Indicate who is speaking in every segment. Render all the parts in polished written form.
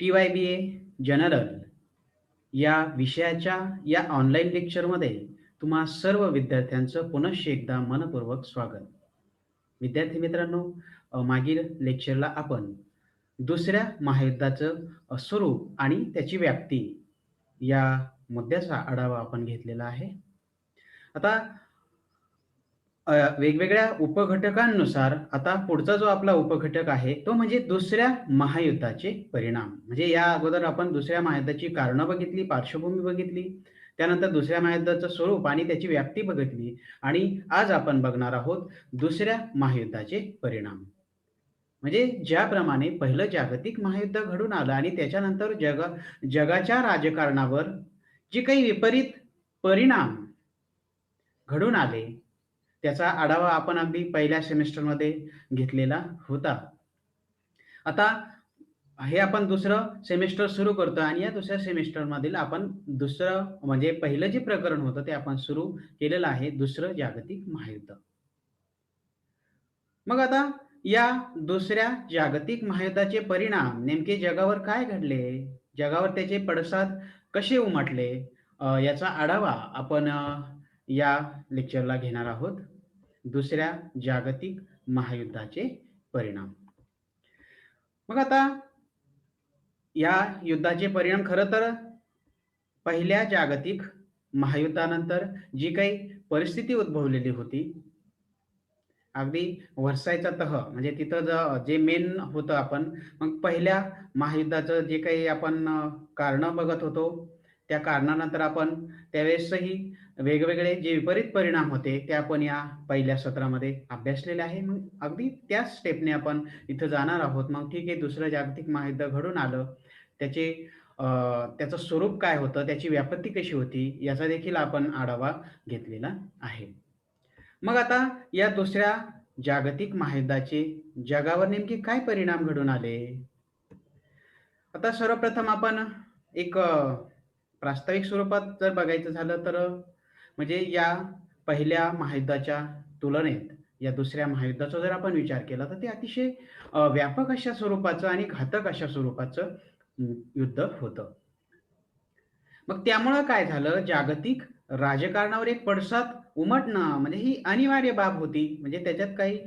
Speaker 1: TYBA general या विषयाच्या या ऑनलाईन लेक्चरमध्ये तुम्हा सर्व विद्यार्थ्यांचं पुनश्च एकदा मनःपूर्वक स्वागत. विद्यार्थी मित्रांनो, मागील लेक्चरला आपण दुसऱ्या महायुद्धाचं स्वरूप आणि त्याची व्याप्ती या मुद्द्याचा आढावा आपण घेतलेला आहे. आता वेगवेगळ्या उपघटकांनुसार आता पुढचा जो आपला उपघटक आहे, तो म्हणजे दुसऱ्या महायुद्धाचे परिणाम. म्हणजे या अगोदर आपण दुसऱ्या महायुद्धाची कारणं बघितली, पार्श्वभूमी बघितली. त्यानंतर दुसऱ्या महायुद्धाचं स्वरूप आणि त्याची व्याप्ती बघितली आणि आज आपण बघणार आहोत दुसऱ्या महायुद्धाचे परिणाम. म्हणजे ज्याप्रमाणे पहिलं जागतिक महायुद्ध घडून आलं आणि त्याच्यानंतर जगाच्या राजकारणावर जे काही विपरीत परिणाम घडून आले, त्याचा आढावा आपण अगदी पहिल्या सेमेस्टरमध्ये घेतलेला होता. आता हे आपण दुसरं सेमेस्टर सुरू करतो आणि या दुसऱ्या सेमेस्टरमधील आपण दुसरं म्हणजे पहिलं जे प्रकरण होतं ते आपण सुरू केलेलं आहे, दुसरं जागतिक महायुद्ध. मग आता या दुसऱ्या जागतिक महायुद्धाचे परिणाम नेमके जगावर काय घडले? जगावर त्याचे पडसाद कसे उमटले? याचा आढावा आपण या लेक्चरला घेणार आहोत. दुसऱ्या जागतिक महायुद्धाचे परिणाम. मग आता या युद्धाचे परिणाम खरं तर पहिल्या जागतिक महायुद्धानंतर जी काही परिस्थिती उद्भवलेली होती, अगदी व्हर्सायचा तह म्हणजे तिथं जे मेन होतं आपण मग पहिल्या महायुद्धाचं जे काही आपण कारणं बघत होतो, त्या कारणानंतर आपण त्यावेळेसही वेगवेगळे जे विपरीत परिणाम होते, ते आपण या पहिल्या सत्रामध्ये अभ्यासलेले आहे. मग अगदी त्याच स्टेपने आपण इथं जाणार आहोत. मग ठीक आहे, दुसरं जागतिक महायुद्ध घडून आलं. त्याचे अ, त्याचं स्वरूप काय होतं, त्याची व्याप्ती कशी होती, याचा देखील आपण आढावा घेतलेला आहे. मग आता या दुसऱ्या जागतिक महायुद्धाचे जगावर नेमके काय परिणाम घडून आले? आता सर्वप्रथम आपण एक प्रास्ताविक स्वरूपात जर बघायचं झालं तर म्हणजे या पहिल्या महायुद्धाच्या तुलनेत या दुसऱ्या महायुद्धाचा जर आपण विचार केला तर ते अतिशय व्यापक अशा स्वरूपाचं आणि घातक अशा स्वरूपाचं युद्ध होतं. मग त्यामुळं काय झालं, जागतिक राजकारणावर एक पडसाद उमटणं म्हणजे ही अनिवार्य बाब होती. म्हणजे त्याच्यात काही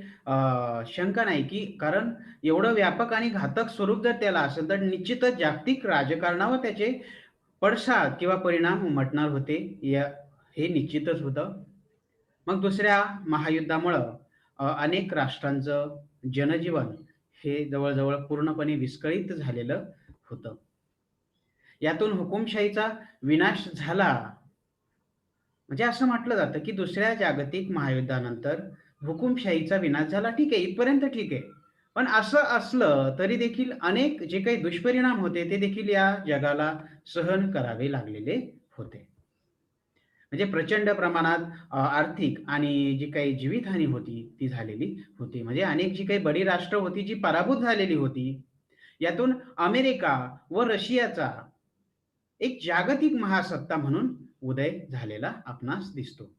Speaker 1: शंका नाही, की कारण एवढं व्यापक आणि घातक स्वरूप जर त्याला असेल, तर निश्चितच जागतिक राजकारणावर त्याचे पडसाद किंवा परिणाम उमटणार होते. हे निश्चितच होतं. मग दुसऱ्या महायुद्धामुळं अनेक राष्ट्रांचं जनजीवन हे जवळ पूर्णपणे विस्कळीत झालेलं होतं. यातून हुकुमशाहीचा विनाश झाला. म्हणजे असं म्हटलं जातं, की दुसऱ्या जागतिक महायुद्धानंतर हुकुमशाहीचा विनाश झाला. ठीक आहे, इथपर्यंत ठीक आहे. पण असं असलं तरी देखील अनेक जे काही दुष्परिणाम होते, ते देखील या जगाला सहन करावे लागलेले होते. म्हणजे प्रचंड प्रमाणात आर्थिक आणि जी काही जीवितहानी होती, ती झालेली होती. म्हणजे अनेक जी काही बडी राष्ट्र होती, जी पराभूत झालेली होती. यातून अमेरिका व रशियाचा एक जागतिक महासत्ता म्हणून उदय झालेला आपणास दिसतो.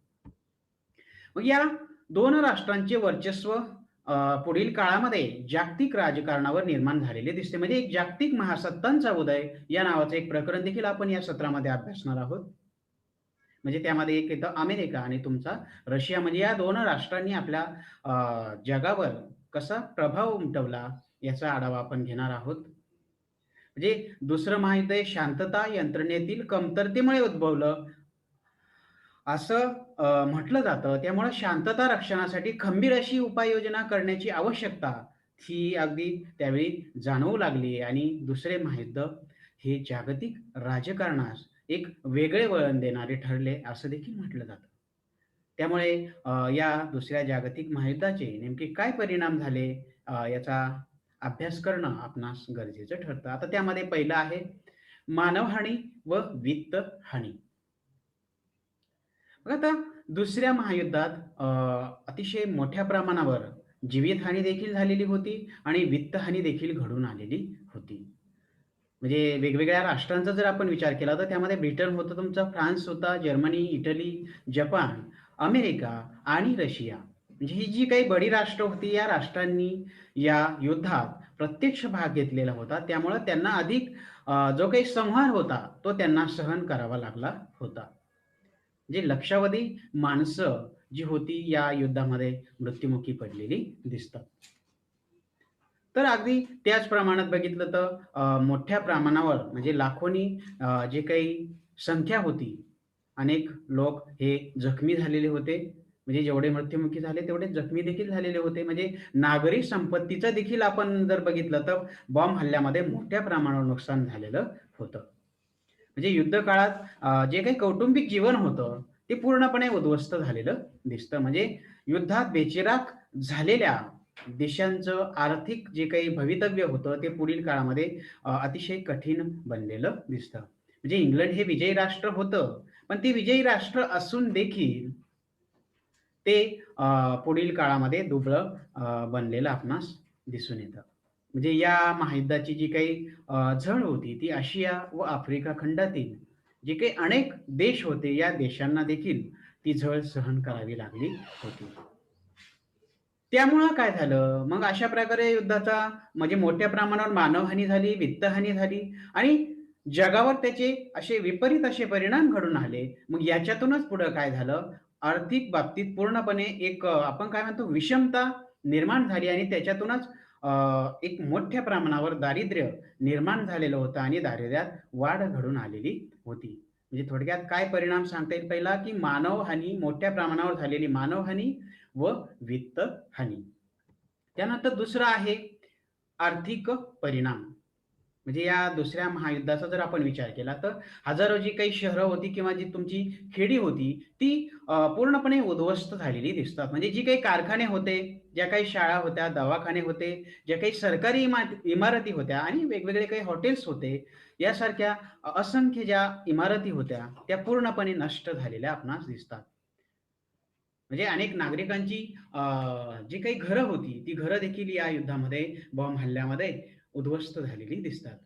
Speaker 1: मग या 2 राष्ट्रांचे वर्चस्व पुढील काळामध्ये जागतिक राजकारणावर निर्माण झालेले दिसते. म्हणजे एक जागतिक महासत्तांचा उदय या नावाचं एक प्रकरण देखील आपण या सत्रामध्ये अभ्यासणार आहोत. म्हणजे त्यामध्ये एक येतं अमेरिका आणि तुमचा रशिया म्हणजे या 2 राष्ट्रांनी आपल्या जगावर कसा प्रभाव उमटवला याचा आढावा आपण घेणार आहोत. म्हणजे दुसरं महायुद्ध हे शांतता यंत्रणेतील कमतरतेमुळे उद्भवलं, असं म्हटलं जातं. त्यामुळे शांतता रक्षणासाठी खंबीर अशी उपाययोजना करण्याची आवश्यकता ही अगदी त्यावेळी जाणवू लागली आणि दुसरे महायुद्ध हे जागतिक राजकारणास एक वेगळे वळण देणारे ठरले, असं देखील म्हटलं जातं. त्यामुळे या दुसऱ्या जागतिक महायुद्धाचे नेमके काय परिणाम झाले याचा अभ्यास करणं आपणास गरजेचं ठरतं. आता त्यामध्ये पहिलं आहे मानवहानी व वित्तहानी. बघा आता दुसऱ्या महायुद्धात अतिशय मोठ्या प्रमाणावर जीवितहानी देखील झालेली होती आणि वित्तहानी देखील घडून आलेली होती. म्हणजे वेगवेगळ्या राष्ट्रांचा जर आपण विचार केला तर त्यामध्ये ब्रिटन होतं तुमचा, फ्रान्स होता, जर्मनी, इटली, जपान, अमेरिका आणि रशिया. म्हणजे ही जी काही बडी राष्ट्र होती या राष्ट्रांनी या युद्धात प्रत्यक्ष भाग घेतलेला होता. त्यामुळं त्यांना अधिक जो काही संहार होता, तो त्यांना सहन करावा लागला होता. जे लक्षावधी माणसं जी होती या युद्धामध्ये मृत्युमुखी पडलेली दिसतात. तर अगदी त्याच प्रमाणात बघितलं तर मोठ्या प्रमाणावर म्हणजे लाखोनी जे काही संख्या होती, अनेक लोक हे जखमी झालेले होते. म्हणजे जेवढे मृत्युमुखी झाले तेवढे जखमी देखील झालेले होते. म्हणजे नागरी संपत्तीचं देखील आपण जर बघितलं तर बॉम्ब हल्ल्यामध्ये मोठ्या प्रमाणावर नुकसान झालेलं होतं. म्हणजे युद्ध काळात जे काही कौटुंबिक जीवन होतं, ते पूर्णपणे उद्ध्वस्त झालेलं दिसतं. म्हणजे युद्धात बेचिराख झालेल्या देशांचं आर्थिक जे काही भवितव्य होतं, ते पुढील काळामध्ये अतिशय कठीण बनलेलं दिसतं. म्हणजे इंग्लंड हे विजयी राष्ट्र होतं, पण ते विजयी राष्ट्र असून देखील ते पुढील काळामध्ये दुबळं बनलेलं आपणास दिसून येतं. म्हणजे या महायुद्धाची जी काही झळ होती ती आशिया व आफ्रिका खंडातील जे काही अनेक देश होते, या देशांना देखील ती झळ सहन करावी लागली होती. त्यामुळं काय झालं, मग अशा प्रकारे युद्धाचा म्हणजे मोठ्या प्रमाणावर मानवहानी झाली, वित्तहानी झाली आणि जगावर त्याचे असे विपरीत असे परिणाम घडून आले. मग याच्यातूनच पुढं काय झालं, आर्थिक बाबतीत पूर्णपणे एक आपण काय म्हणतो विषमता निर्माण झाली आणि त्याच्यातूनच एक मोठ्या प्रमाणावर दारिद्र्य निर्माण झालेलं होतं आणि दारिद्र्यात वाढ घडून आलेली होती. म्हणजे थोडक्यात काय परिणाम सांगता येईल पहिला, की मानवहानी मोठ्या प्रमाणावर झालेली मानवहानी व वित्तहानी. त्यानंतर दुसरं आहे आर्थिक परिणाम. म्हणजे या दुसऱ्या महायुद्धाचा जर आपण विचार केला, तर हजारो जी काही शहरं होती किंवा जी तुमची खेडी होती, ती पूर्णपणे उद्ध्वस्त झालेली दिसतात. म्हणजे जी काही कारखाने होते, ज्या काही शाळा होत्या, दवाखाने होते, ज्या काही सरकारी इमारती होत्या आणि वेगवेगळे काही हॉटेल्स होते, यासारख्या असंख्य ज्या इमारती होत्या, त्या पूर्णपणे नष्ट झालेल्या आपणास दिसतात. म्हणजे अनेक नागरिकांची जी काही घरं होती, ती घरं देखील या युद्धामध्ये, बॉम्ब हल्ल्यामध्ये उद्ध्वस्त झालेली दिसतात.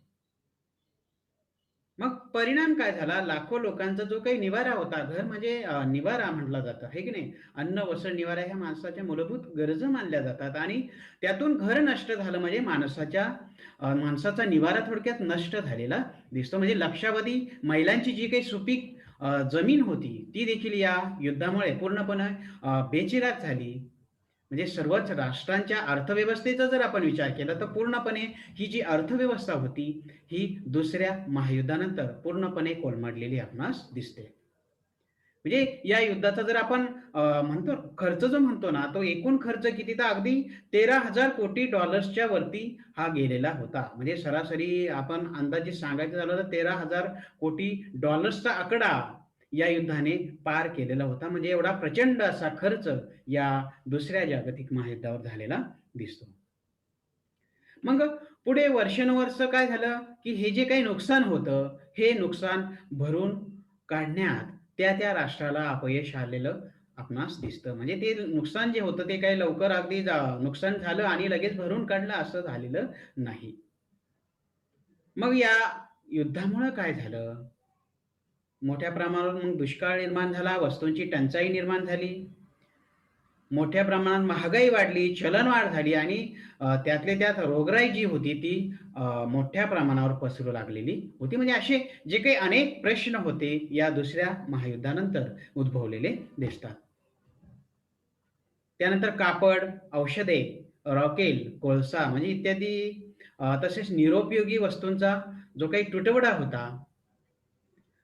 Speaker 1: मग परिणाम काय झाला? लाखो लोकांचा जो काही निवारा होता, घर म्हणजे निवारा म्हटला जातं, आहे की नाही? अन्न, वस्त्र, निवारा ह्या माणसाच्या मूलभूत गरजा मानल्या जातात आणि त्यातून घर नष्ट झालं म्हणजे माणसाचा निवारा थोडक्यात नष्ट झालेला दिसतो. म्हणजे लक्षावधी महिलांची जी काही सुपीक जमीन होती, ती देखील या युद्धामुळे पूर्णपणे बेचिराख झाली. म्हणजे सर्वच राष्ट्रांच्या अर्थव्यवस्थेचा जर आपण विचार केला, तर पूर्णपणे ही जी अर्थव्यवस्था होती, ही दुसऱ्या महायुद्धानंतर पूर्णपणे कोलमडलेली आपणास दिसते. म्हणजे या युद्धाचा जर आपण म्हणतो खर्च जो म्हणतो ना, तो एकूण खर्च किती तर अगदी $13,000 कोटी वरती हा गेलेला होता. म्हणजे सरासरी आपण अंदाजे सांगायचं झालं तर $13,000 कोटी चा आकडा या युद्धाने पार केलेला होता. म्हणजे एवढा प्रचंड असा खर्च या दुसऱ्या जागतिक महायुद्धावर झालेला दिसतो. मग पुढे वर्षानुवर्ष काय झालं, की हे जे काही नुकसान होतं, हे नुकसान भरून काढण्यात त्या राष्ट्राला अपयश आलेलं आपणास दिसतं. म्हणजे ते नुकसान जे होतं ते काही लवकर अगदी नुकसान झालं आणि लगेच भरून काढलं असं झालेलं नाही. मग या युद्धामुळं काय झालं? मोठ्या प्रमाणावर मग दुष्काळ निर्माण झाला, वस्तूंची टंचाई निर्माण झाली. मोठ्या प्रमाणात महागाई वाढली, चलनवाढ झाली आणि त्यातल्या त्यात रोगराई जी होती ती मोठ्या प्रमाणावर पसरू लागलेली होती. म्हणजे असे जे काही अनेक प्रश्न होते या दुसऱ्या महायुद्धानंतर उद्भवलेले दिसतात. त्यानंतर कापड, औषधे, रॉकेल, कोळसा म्हणजे इत्यादी तसेच निरुपयोगी वस्तूंचा जो काही तुटवडा होता,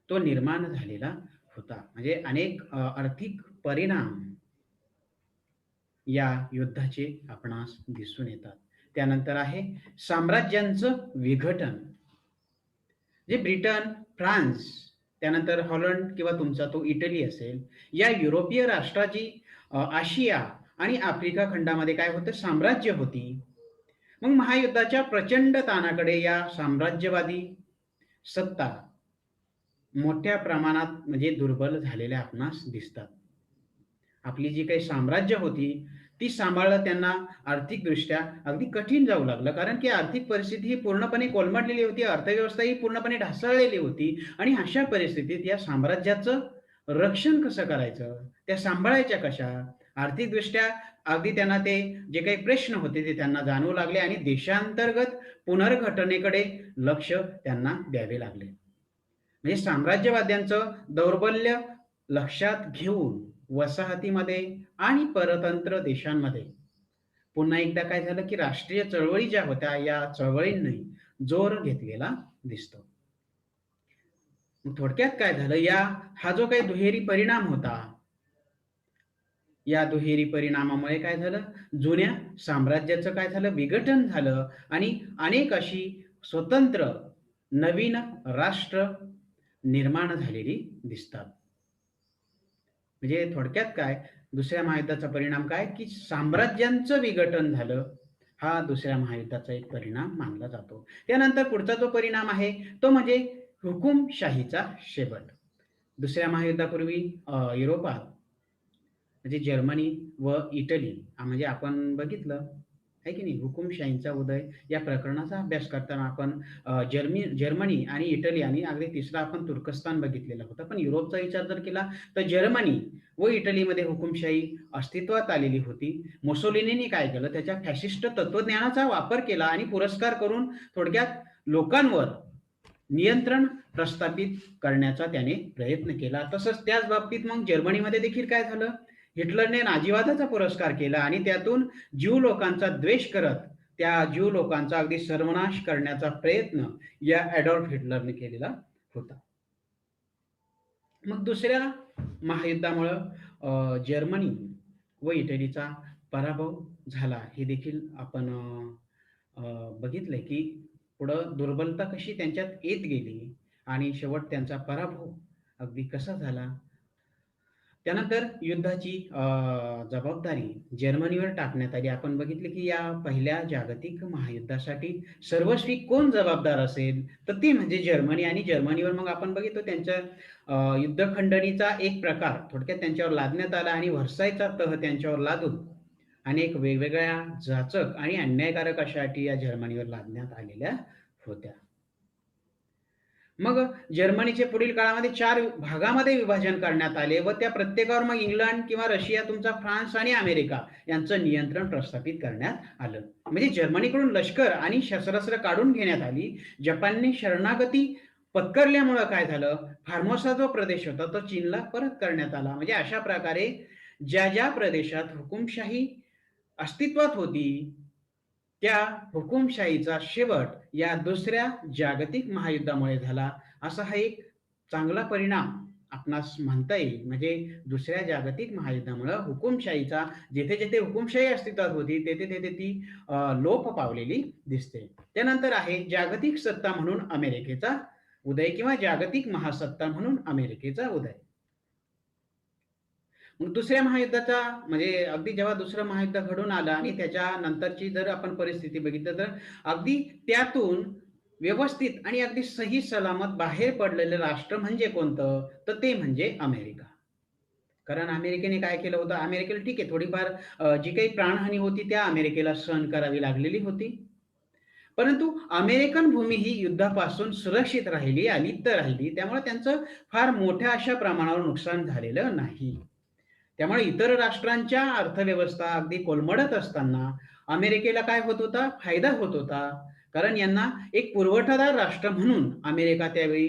Speaker 1: तो निर्माण झालेला होता. म्हणजे अनेक आर्थिक परिणाम या युद्धाचे आपणास दिसून येतात. त्यानंतर आहे साम्राज्यांचं विघटन. जे ब्रिटन, फ्रान्स, त्यानंतर हॉलंड किंवा तुमचा तो इटली असेल, या युरोपीय राष्ट्राची आशिया आणि आफ्रिका खंडामध्ये काय होतं साम्राज्य होती. मग महायुद्धाच्या प्रचंड ताणाकडे या साम्राज्यवादी सत्ता मोठ्या प्रमाणात म्हणजे दुर्बल झालेल्या आपणास दिसतात. आपली जी काही साम्राज्य होती, ती सांभाळणं त्यांना आर्थिकदृष्ट्या अगदी कठीण जाऊ लागलं. कारण की आर्थिक परिस्थिती ही पूर्णपणे कोलमडलेली होती. अर्थव्यवस्था ही पूर्णपणे ढासळलेली होती आणि अशा परिस्थितीत या साम्राज्याचं रक्षण कसं करायचं? त्या सांभाळायच्या कशा? आर्थिकदृष्ट्या अगदी त्यांना ते जे काही प्रश्न होते ते त्यांना जाणवू लागले आणि देशांतर्गत पुनर्घटनेकडे लक्ष त्यांना द्यावे लागले. म्हणजे साम्राज्यवाद्यांचं दौर्बल्य लक्षात घेऊन वसाहतीमध्ये आणि परतंत्र देशांमध्ये पुन्हा एकदा काय झालं, की राष्ट्रीय चळवळी ज्या होत्या, या चळवळींनी जोर घेतलेला दिसतो. मग थोडक्यात काय झालं, हा जो काही दुहेरी परिणाम होता, या दुहेरी परिणामामुळे काय झालं, जुन्या साम्राज्याचं काय झालं, विघटन झालं आणि अनेक अशी स्वतंत्र नवीन राष्ट्र निर्माण झालेली दिसतात. म्हणजे थोडक्यात काय, दुसऱ्या महायुद्धाचा परिणाम काय, की साम्राज्यांचं विघटन झालं. हा दुसऱ्या महायुद्धाचा एक परिणाम मानला जातो. त्यानंतर पुढचा जो परिणाम आहे, तो म्हणजे हुकुमशाहीचा शेवट. दुसऱ्या महायुद्धापूर्वी युरोपात म्हणजे जर्मनी व इटली म्हणजे आपण बघितलं आहे की नाही, हुकुमशाहीचा उदय या प्रकरणाचा अभ्यास करताना आपण जर्मनी आणि इटली आणि अगदी तिसरा आपण तुर्कस्तान बघितलेला होता. पण युरोपचा विचार जर केला तर जर्मनी व इटलीमध्ये हुकुमशाही अस्तित्वात आलेली होती. मुसोलिनीने काय केलं, त्याच्या फॅशिस्ट तत्वज्ञानाचा वापर केला आणि पुरस्कार करून थोडक्यात लोकांवर नियंत्रण प्रस्थापित करण्याचा त्याने प्रयत्न केला. तसंच त्याच बाबतीत मग जर्मनीमध्ये देखील काय झालं, हिटलरने नाझीवादाचा पुरस्कार केला आणि त्यातून ज्यू लोकांचा द्वेष करत त्या ज्यू लोकांचा अगदी सर्वनाश करण्याचा प्रयत्न या ॲडॉल्फ हिटलरने केलेला होता. मग दुसऱ्या महायुद्धामुळं जर्मनी व इटलीचा पराभव झाला हे देखील आपण बघितलंय, की पुढं दुर्बलता कशी त्यांच्यात येत गेली आणि शेवट त्यांचा पराभव अगदी कसा झाला. त्यानंतर युद्धाची जबाबदारी जर्मनीवर टाकण्यात आली. आपण बघितले, की या पहिल्या जागतिक महायुद्धासाठी सर्वस्वी कोण जबाबदार असेल, तर ती म्हणजे जर्मनी आणि जर्मनीवर मग आपण बघितलं त्यांच्या युद्धखंडणीचा एक प्रकार थोडक्यात त्यांच्यावर लादण्यात आला आणि व्हर्सायचा तह त्यांच्यावर लादून अनेक वेगवेगळ्या जाचक आणि अन्यायकारक अशा अटी या जर्मनीवर लादण्यात आलेल्या होत्या. मग जर्मनीचे पुढील काळामध्ये 4 भागामध्ये विभाजन करण्यात आले व त्या प्रत्येकावर मग इंग्लंड किंवा रशिया, तुमचा फ्रान्स आणि अमेरिका यांचं नियंत्रण प्रस्थापित करण्यात आलं. म्हणजे जर्मनीकडून लष्कर आणि शस्त्रास्त्र काढून घेण्यात आली. जपानने शरणागती पत्करल्यामुळं काय झालं, फार्मोसा जो प्रदेश होता तो चीनला परत करण्यात आला. म्हणजे अशा प्रकारे ज्या प्रदेशात हुकुमशाही अस्तित्वात होती, त्या हुकुमशाहीचा शेवट या दुसऱ्या जागतिक महायुद्धामुळे झाला. असा हा एक चांगला परिणाम आपणास म्हणता येईल. म्हणजे दुसऱ्या जागतिक महायुद्धामुळं हुकुमशाहीचा जिथे-जिथे हुकुमशाही अस्तित्वात होती, तेथे-तेथे ती लोप पावलेली दिसते. त्यानंतर आहे जागतिक सत्ता म्हणून अमेरिकेचा उदय किंवा जागतिक महासत्ता म्हणून अमेरिकेचा उदय. मग दुसऱ्या महायुद्धाचा म्हणजे अगदी जेव्हा दुसरं महायुद्ध घडून आलं आणि त्याच्यानंतरची जर आपण परिस्थिती बघितलं तर अगदी त्यातून व्यवस्थित आणि अगदी सही सलामत बाहेर पडलेलं राष्ट्र म्हणजे कोणतं? तर ते म्हणजे अमेरिका. कारण अमेरिकेने काय केलं होतं, अमेरिकेला ठीक आहे थोडीफार जी काही प्राणहानी होती त्या अमेरिकेला सहन करावी लागलेली होती. परंतु अमेरिकन भूमी ही युद्धापासून सुरक्षित राहिली, अलिप्त राहिली. त्यामुळे त्यांचं फार मोठ्या अशा प्रमाणावर नुकसान झालेलं नाही. त्यामुळे इतर राष्ट्रांच्या अर्थव्यवस्था अगदी कोलमडत असताना अमेरिकेला काय होत होता? फायदा होत होता. कारण यांना एक पुरवठादार राष्ट्र म्हणून अमेरिका त्यावेळी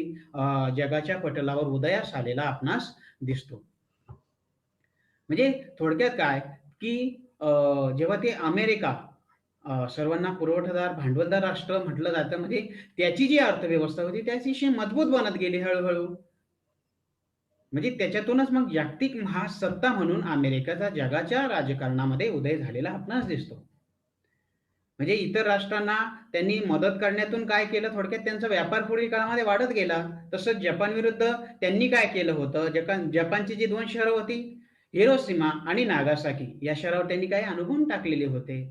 Speaker 1: जगाच्या पटलावर उदयास आलेला आपणास दिसतो. म्हणजे थोडक्यात काय, की जेव्हा ते अमेरिका सर्वांना पुरवठादार, भांडवलदार राष्ट्र म्हटलं जातं, म्हणजे त्याची जी अर्थव्यवस्था होती, ती अतिशय मजबूत बनत गेली हळू-हळू. म्हणजे त्याच्यातूनच मग जागतिक महासत्ता म्हणून अमेरिकेचा जगाच्या राजकारणामध्ये उदय झालेला आपणास दिसतो. म्हणजे इतर राष्ट्रांना त्यांनी मदत करण्यातून काय केलं, थोडक्यात त्यांचा व्यापार पुढील काळामध्ये वाढत गेला. तसंच जपान विरुद्ध त्यांनी काय केलं होतं, जपानची जी 2 शहरं होती, हिरोशिमा आणि नागासाकी या शहरावर त्यांनी काही अणुबॉम्ब टाकलेले होते.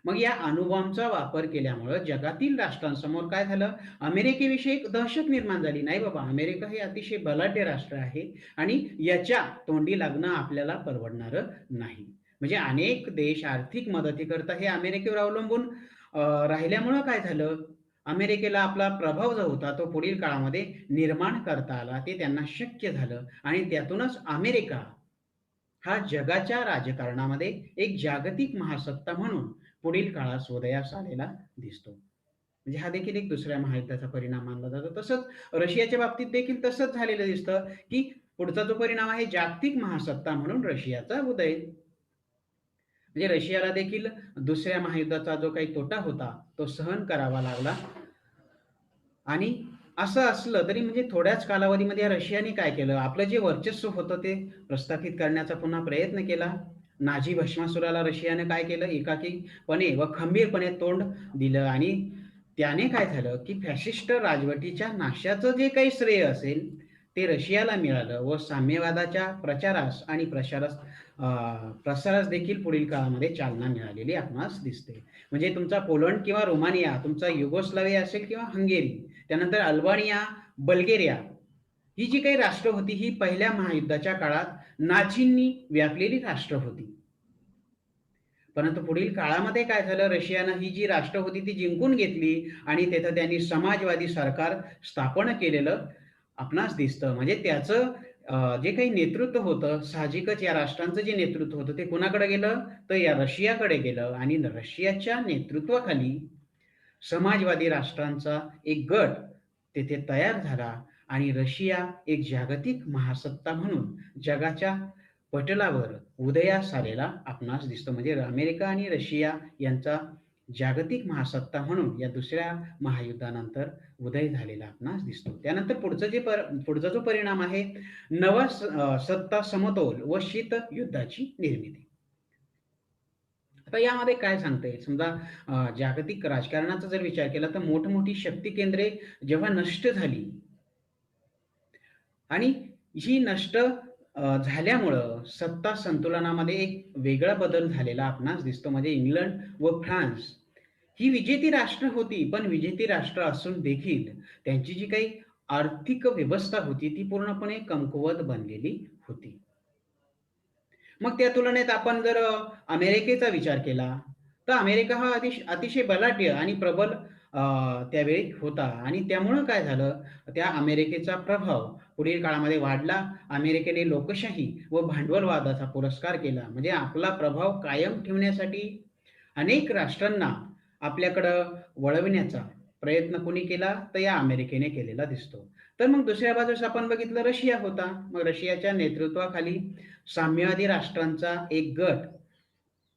Speaker 1: मग या अणुबॉम्बचा वापर केल्यामुळं जगातील राष्ट्रांसमोर काय झालं, अमेरिकेविषयी एक दहशत निर्माण झाली. नाही बाबा, अमेरिका हे अतिशय बलाढ्य राष्ट्र आहे आणि याच्या तोंडी लागणं आपल्याला परवडणारं नाही. म्हणजे अनेक देश आर्थिक मदतीकरता हे अमेरिकेवर अवलंबून राहिल्यामुळं काय झालं, अमेरिकेला आपला प्रभाव जो होता तो पुढील काळामध्ये निर्माण करता आला. ते त्यांना शक्य झालं आणि त्यातूनच अमेरिका हा जगाच्या राजकारणामध्ये एक जागतिक महासत्ता म्हणून पुढील काळात उदयास आलेला दिसतो. म्हणजे हा देखील एक दुसऱ्या महायुद्धाचा परिणाम मानला जातो. तसंच रशियाच्या बाबतीत देखील तसंच झालेलं दिसतं, की पुढचा जो परिणाम आहे जागतिक महासत्ता म्हणून रशियाचा उदय. म्हणजे रशियाला देखील दुसऱ्या महायुद्धाचा जो काही तोटा होता, तो सहन करावा लागला आणि असं असलं तरी म्हणजे थोड्याच कालावधीमध्ये रशियाने काय केलं, आपलं जे वर्चस्व होतं ते प्रस्थापित करण्याचा पुन्हा प्रयत्न केला. नाझी भस्मासुराला रशियाने काय केलं, एकाकीपणे व खंबीरपणे तोंड दिलं आणि त्याने काय झालं, की फॅशिस्ट राजवटीच्या नाशाचं जे काही श्रेय असेल, ते रशियाला मिळालं व साम्यवादाच्या प्रचारास आणि प्रसारास देखील पुढील काळामध्ये चालना मिळालेली आपणास दिसते. म्हणजे तुमचा पोलंड किंवा रोमानिया, तुमचा युगोस्लाविया असेल किंवा हंगेरी, त्यानंतर अल्बानिया, बल्गेरिया ही जी काही राष्ट्र होती, ही पहिल्या महायुद्धाच्या काळात नाझींनी व्यापलेली राष्ट्र होती. परंतु पुढील काळामध्ये काय झालं, रशियानं ही जी राष्ट्र होती ती जिंकून घेतली आणि तिथं त्यांनी समाजवादी सरकार स्थापन केलेलं आपणास दिसतं. म्हणजे त्याचं जे काही नेतृत्व होतं, साहजिकच या राष्ट्रांचं जे नेतृत्व होतं ते कुणाकडे गेलं, तर या रशियाकडे गेलं आणि रशियाच्या नेतृत्वाखाली समाजवादी राष्ट्रांचा एक गट तेथे तयार झाला आणि रशिया एक जागतिक महासत्ता म्हणून जगाच्या पटलावर उदयास आलेला आपणास दिसतो. म्हणजे अमेरिका आणि रशिया यांचा जागतिक महासत्ता म्हणून या दुसऱ्या महायुद्धानंतर उदय झालेला आपणास दिसतो. त्यानंतर पुढचा जो परिणाम आहे, नवा सत्ता समतोल व शीत युद्धाची निर्मिती. आता यामध्ये काय सांगता येईल? समजा जागतिक राजकारणाचा जर विचार केला तर मोठमोठी शक्ती केंद्रे जेव्हा नष्ट झाली आणि ही नष्ट झाल्यामुळं सत्ता संतुलनामध्ये एक वेगळा बदल झालेला आपणास दिसतो. म्हणजे इंग्लंड व फ्रान्स ही विजेती राष्ट्र होती, पण विजेती राष्ट्र असून देखील त्यांची जी काही आर्थिक व्यवस्था होती, ती पूर्णपणे कमकुवत बनलेली होती. मग त्या तुलनेत आपण जर अमेरिकेचा विचार केला, तर अमेरिका हा अतिशय बलाढ्य आणि प्रबल त्यावेळी होता आणि त्यामुळं काय झालं, त्या अमेरिकेचा प्रभाव पुढील काळामध्ये वाढला. अमेरिकेने लोकशाही व भांडवलवादाचा पुरस्कार केला. म्हणजे आपला प्रभाव कायम ठेवण्यासाठी अनेक राष्ट्रांना आपल्याकडं वळविण्याचा प्रयत्न कोणी केला? तर या अमेरिकेने केलेला दिसतो. तर मग दुसऱ्या बाजूस आपण बघितलं रशिया होता. मग रशियाच्या नेतृत्वाखाली साम्यवादी राष्ट्रांचा एक गट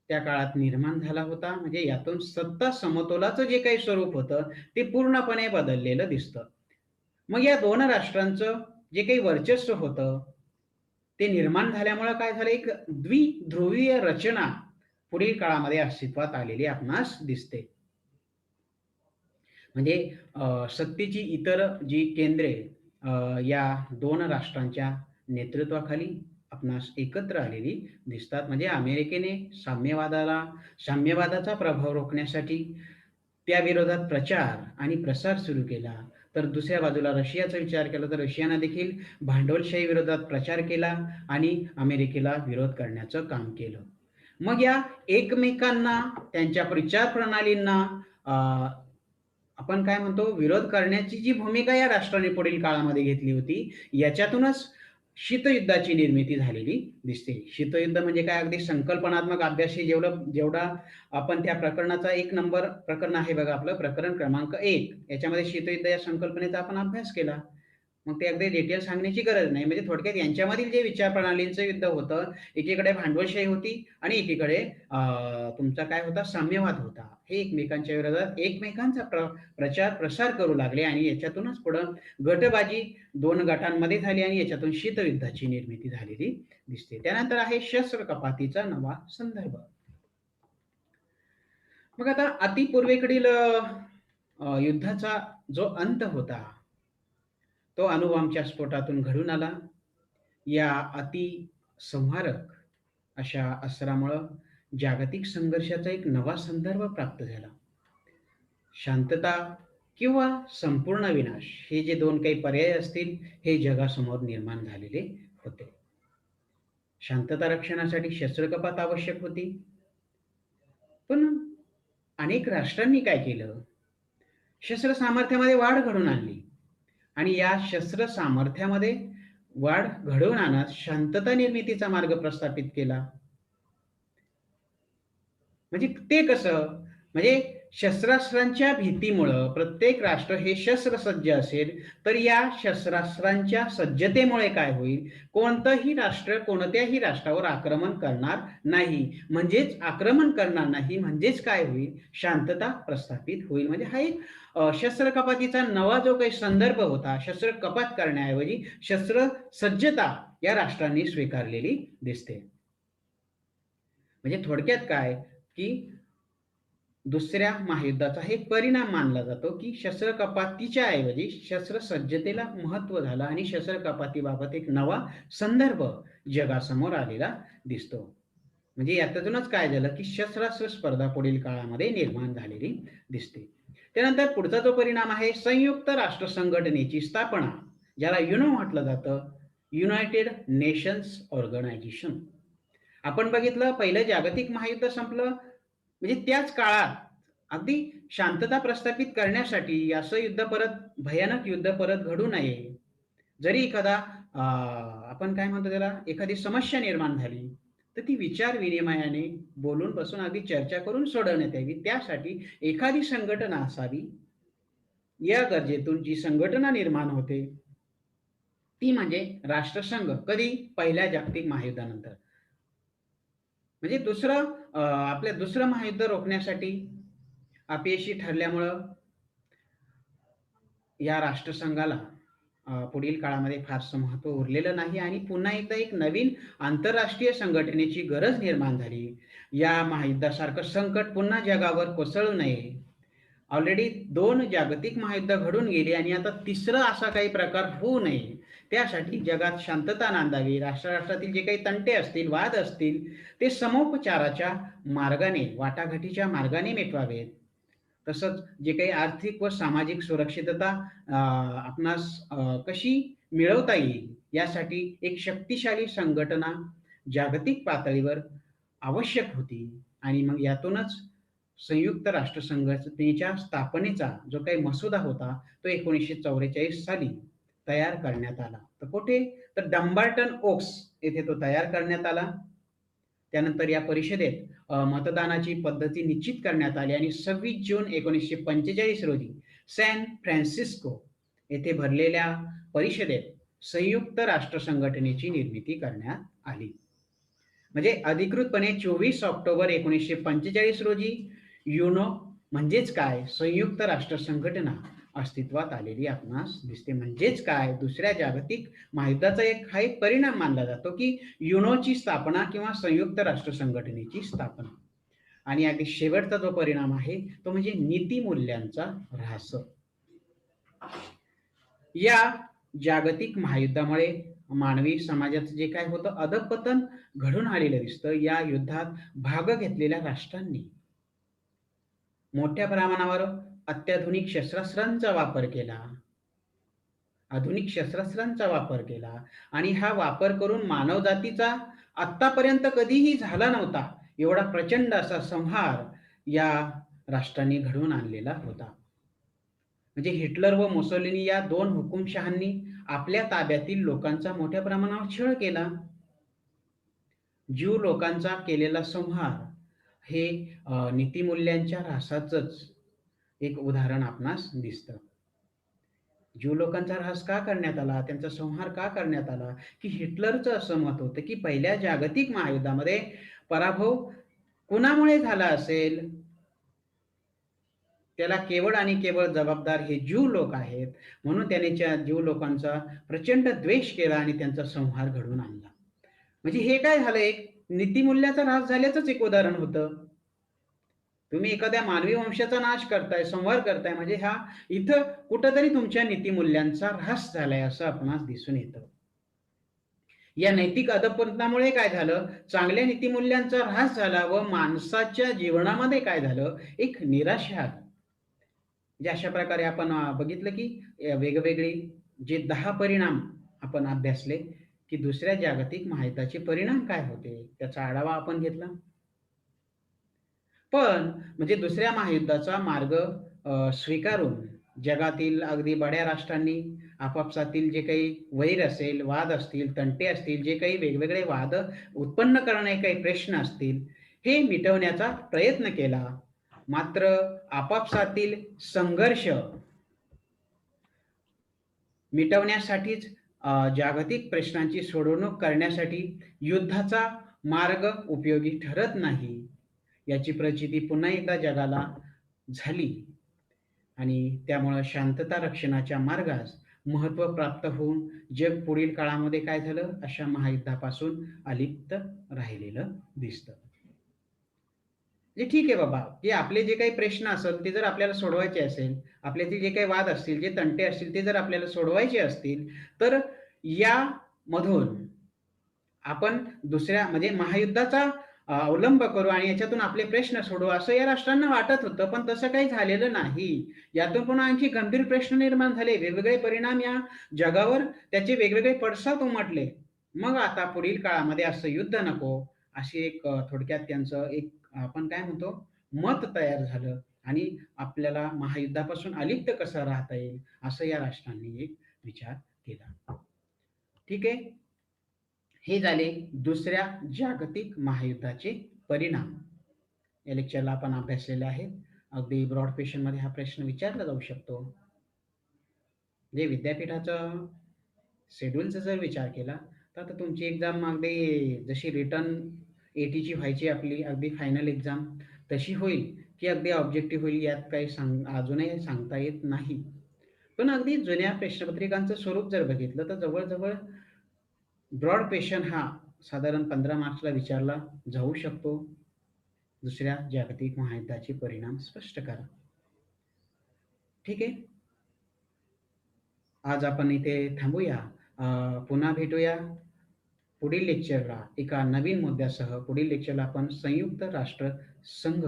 Speaker 1: त्या काळात निर्माण झाला होता. म्हणजे यातून सत्ता समतोलाचं जे काही स्वरूप होतं, ते पूर्णपणे बदललेलं दिसतं. मग या 2 राष्ट्रांचं जे काही वर्चस्व होतं, ते निर्माण झाल्यामुळं काय झालं, एक द्विध्रुवीय रचना पुढील काळामध्ये अस्तित्वात आलेली आपणास दिसते. म्हणजे सत्तेची इतर जी केंद्रे या 2 राष्ट्रांच्या नेतृत्वाखाली आपणास एकत्र आलेली दिसतात. म्हणजे अमेरिकेने साम्यवादाचा प्रभाव रोखण्यासाठी त्याविरोधात प्रचार आणि प्रसार सुरू केला. तर दुसऱ्या बाजूला रशियाचा विचार केला तर रशियाने देखील भांडवलशाही विरोधात प्रचार केला आणि अमेरिकेला विरोध करण्याचं काम केलं. मग या एकमेकांना त्यांच्या प्रचार प्रणालींना अ, आपण काय म्हणतो विरोध करण्याची जी भूमिका या राष्ट्राने पुढील काळामध्ये घेतली होती, याच्यातूनच शीतयुद्धाची निर्मिती झालेली दिसते. शीतयुद्ध म्हणजे काय अगदी संकल्पनात्मक अभ्यास हे जेवढा आपण त्या प्रकरणाचा 1 नंबर प्रकरण आहे बघा आपलं प्रकरण क्रमांक 1 याच्यामध्ये शीतयुद्ध या संकल्पनेचा आपण अभ्यास केला. मग ते अगदी डिटेल सांगण्याची गरज नाही. म्हणजे थोडक्यात यांच्यामधील जे विचार प्रणालींचं युद्ध होतं, एकीकडे भांडवलशाही होती आणि एकीकडे तुमचा काय होता साम्यवाद होता. हे एकमेकांच्या विरोधात एकमेकांचा प्रचार प्रसार करू लागले आणि याच्यातूनच पुढं गटबाजी 2 गटांमध्ये झाली आणि याच्यातून शीतयुद्धाची निर्मिती झालेली दिसते. त्यानंतर आहे शस्त्र कपातीचा नवा संदर्भ. मग आता अतिपूर्वेकडील युद्धाचा जो अंत होता, तो अणुबॉम्बच्या स्फोटातून घडून आला. या अतिसंहारक अशा अस्त्रामुळं जागतिक संघर्षाचा एक नवा संदर्भ प्राप्त झाला. शांतता किंवा संपूर्ण विनाश हे जे 2 काही पर्याय असतील, हे जगासमोर निर्माण झालेले होते. शांतता रक्षणासाठी शस्त्रकपात आवश्यक होती. पण अनेक राष्ट्रांनी काय केलं, शस्त्र सामर्थ्यामध्ये वाढ घडवून आणली आणि या शस्त्र सामर्थ्यामध्ये वाढ घडवून आणत शांतता निर्मितीचा मार्ग प्रस्थापित केला. म्हणजे ते कसं? म्हणजे शस्त्रास्त्रांच्या भीतीमुळं प्रत्येक राष्ट्र हे शस्त्रसज्ज असेल, तर या शस्त्रास्त्रांच्या सज्जतेमुळे काय होईल? कोणतंही राष्ट्र कोणत्याही राष्ट्रावर आक्रमण करणार नाही. म्हणजेच आक्रमण करणार नाही म्हणजेच काय होईल? शांतता प्रस्थापित होईल. म्हणजे हा एक शस्त्र कपातीचा नवा जो काही संदर्भ होता, शस्त्र कपात करण्याऐवजी शस्त्र सज्जता या राष्ट्रांनी स्वीकारलेली दिसते. म्हणजे थोडक्यात काय, की दुसऱ्या महायुद्धाचा हे परिणाम मानला जातो, की शस्त्र कपातीच्या ऐवजी शस्त्रसज्जतेला महत्त्व झालं आणि शस्त्र कपातीबाबत एक नवा संदर्भ जगासमोर आलेला दिसतो. म्हणजे याच्यातूनच काय झालं, की शस्त्रास्त्र स्पर्धा पुढील काळामध्ये निर्माण झालेली दिसते. त्यानंतर पुढचा जो परिणाम आहे, संयुक्त राष्ट्र संघटनेची स्थापना, ज्याला युनो म्हटलं जातं, युनायटेड नेशन्स ऑर्गनायझेशन. आपण बघितलं पहिलं जागतिक महायुद्ध संपलं, म्हणजे त्याच काळात अगदी शांतता प्रस्थापित करण्यासाठी असं युद्ध परत भयानक युद्ध परत घडू नये. जरी एखादा आपण काय म्हणतो त्याला एखादी समस्या निर्माण झाली, तर ती विचार विनिमयाने बोलून बसून अगदी चर्चा करून सोडवण्यात यावी. त्यासाठी एखादी संघटना असावी. या गरजेतून जी संघटना निर्माण होते, ती म्हणजे राष्ट्रसंघ. कधी? पहिल्या जागतिक महायुद्धानंतर. म्हणजे आपल्या दुसरं महायुद्ध रोखण्यासाठी अपयशी ठरल्यामुळं या राष्ट्रसंघाला पुढील काळामध्ये फारसं महत्त्व उरलेलं नाही आणि पुन्हा एकदा एक नवीन आंतरराष्ट्रीय संघटनेची गरज निर्माण झाली. या महायुद्धासारखं संकट पुन्हा जगावर कोसळू नये. ऑलरेडी 2 जागतिक महायुद्ध घडून गेली आणि आता तिसरं असा काही प्रकार होऊ नये. त्यासाठी जगात शांतता नांदावी. राष्ट्रातील जे काही तंटे असतील, वाद असतील, ते समोपचाराच्या मार्गाने, वाटाघाटीच्या मार्गाने मिटवावेत. तसंच जे काही आर्थिक व सामाजिक सुरक्षितता आपणास कशी मिळवता येईल, यासाठी एक शक्तिशाली संघटना जागतिक पातळीवर आवश्यक होती आणि मग यातूनच संयुक्त राष्ट्र संघटनेच्या स्थापनेचा जो काही मसुदा होता, तो 1944 साली तयार करण्यात आला. तर कुठे? तर डंबार्टन ओक्स येथे तो तयार करण्यात आला. त्यानंतर या परिषदेत मतदानाची पद्धती निश्चित करण्यात आली आणि 26 जून 1945 रोजी सॅन फ्रान्सिस्को येथे भरलेल्या परिषदेत संयुक्त राष्ट्र संघटनेची निर्मिती करण्यात आली. म्हणजे अधिकृतपणे 24 ऑक्टोबर 1945 रोजी युनो म्हणजेच काय? संयुक्त राष्ट्र संघटना अस्तित्वात आलेली आपणास दिसते. म्हणजेच काय? दुसऱ्या जागतिक महायुद्धाचा हा एक परिणाम मानला जातो, की युनोची स्थापना किंवा संयुक्त राष्ट्र संघटनेची स्थापना. आणि अगदी शेवटचा जो परिणाम आहे, तो म्हणजे नीतिमूल्यांचा ऱ्हास. या जागतिक महायुद्धामुळे मानवी समाजाचं जे काय होतं अधःपतन घडून आलेलं दिसतं. या युद्धात भाग घेतलेल्या राष्ट्रांनी मोठ्या प्रमाणावर अत्याधुनिक शस्त्रास्त्रांचा वापर केला. आधुनिक शस्त्रास्त्रांचा वापर केला आणि हा वापर करून मानवजातीचा आत्तापर्यंत कधीही झाला नव्हता, एवढा प्रचंड असा संहार या राष्ट्रांनी घडवून आणलेला होता. म्हणजे हिटलर व मुसोलिनी या 2 हुकुमशहांनी आपल्या ताब्यातील लोकांचा मोठ्या प्रमाणावर छळ केला. ज्यू लोकांचा केलेला संहार हे नीतिमूल्यांच्या ऱ्हासाचंच एक उदाहरण आपणास दिसतं. ज्यू लोकांचा ऱ्हास का करण्यात आला? त्यांचा संहार का करण्यात आला? की हिटलरचं असं मत होतं, की पहिल्या जागतिक महायुद्धामध्ये पराभव कुणामुळे झाला असेल? त्याला केवळ आणि केवळ जबाबदार हे ज्यू लोक आहेत. म्हणून त्याने त्या ज्यू लोकांचा प्रचंड द्वेष केला आणि त्यांचा संहार घडवून आणला. म्हणजे हे काय झालं एक नीतिमूल्याचा ऱ्हास झाल्याचंच एक उदाहरण होतं. तुम्ही एखाद्या मानवी वंशाचा नाश करताय, संहार करताय म्हणजे हा इथं कुठेतरी तुमच्या नीतिमूल्यांचा ऱ्हास झालाय असं आपणास दिसून येतं. या नैतिक अधःपतनामुळे काय झालं, चांगल्या नीतिमूल्यांचा ऱ्हास झाला व माणसाच्या जीवनामध्ये काय झालं, एक निराशा आली. म्हणजे अशा प्रकारे आपण बघितलं की वेगवेगळी जे 10 परिणाम आपण अभ्यासले, की दुसऱ्या जागतिक महायुद्धाचे परिणाम काय होते, त्याचा आढावा आपण घेतला. पण म्हणजे दुसऱ्या महायुद्धाचा मार्ग स्वीकारून जगातील अगदी बड्या राष्ट्रांनी आपापसातील जे काही वैर असेल, वाद असतील, तंटे असतील, जे काही वेगवेगळे वाद उत्पन्न करणारे काही प्रश्न असतील, हे मिटवण्याचा प्रयत्न केला. मात्र आपापसातील संघर्ष मिटवण्यासाठीच जागतिक प्रश्नांची सोडवणूक करण्यासाठी युद्धाचा मार्ग उपयोगी ठरत नाही, याची प्रचिती पुन्हा एकदा जगाला झाली आणि त्यामुळं शांतता रक्षणाच्या मार्गास महत्त्व प्राप्त होऊन जग पुढील काळामध्ये काय झालं, अशा महायुद्धापासून अलिप्त राहिलेलं दिसतं. म्हणजे ठीक आहे बाबा, की आपले जे काही प्रश्न असेल, ते जर आपल्याला सोडवायचे असेल, आपल्यातील जे काही वाद असतील, जे तंटे असतील, ते जर आपल्याला सोडवायचे असतील, तर यामधून आपण दुसऱ्या म्हणजे महायुद्धाचा अवलंब करू आणि याच्यातून आपले प्रश्न सोडवू, असं या राष्ट्रांना वाटत होतं. पण तसं काही झालेलं नाही. यातून पुन्हा आणखी गंभीर प्रश्न निर्माण झाले. वेगवेगळे परिणाम या जगावर त्याचे वेगवेगळे पडसाद उमटले. मग आता पुढील काळामध्ये असं युद्ध नको, अशी एक थोडक्यात त्यांचं एक आपण काय म्हणतो, मत तयार झालं आणि आपल्याला महायुद्धापासून अलिप्त कसं राहता येईल, असं या राष्ट्रांनी एक विचार केला. ठीक आहे. हे झाले दुसऱ्या जागतिक महायुद्धाचे परिणाम. या लेक्चरला आपण अभ्यासलेले आहेत. अगदी ब्रॉड क्वेश्चनमध्ये हा प्रश्न विचारला जाऊ शकतो. जे विद्यापीठाचं शेड्यूलचा जर विचार केला, तर आता तुमची एक्झाम अगदी जशी रिटन ATची व्हायची आपली अगदी फायनल एक्झाम, तशी होईल, की अगदी ऑब्जेक्टिव्ह होईल यात काही अजूनही सांगता येत नाही. पण अगदी जुन्या प्रश्नपत्रिकांचं स्वरूप जर बघितलं, तर जवळ ब्रॉड क्वेशन हा साधारण 15 मार्क्सला विचारला जाऊ शकतो. दुसऱ्या जागतिक महायुद्धाचे परिणाम स्पष्ट करा. ठीक आहे. आज आपण इथे थांबूया. पुन्हा भेटूया पुढील लेक्चरला एका नवीन मुद्द्यासह. पुढील लेक्चरला आपण संयुक्त राष्ट्र संघ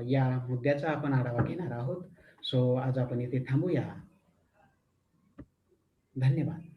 Speaker 1: या मुद्द्याचा आपण आढावा घेणार आहोत. सो आज आपण इथे थांबूया. धन्यवाद.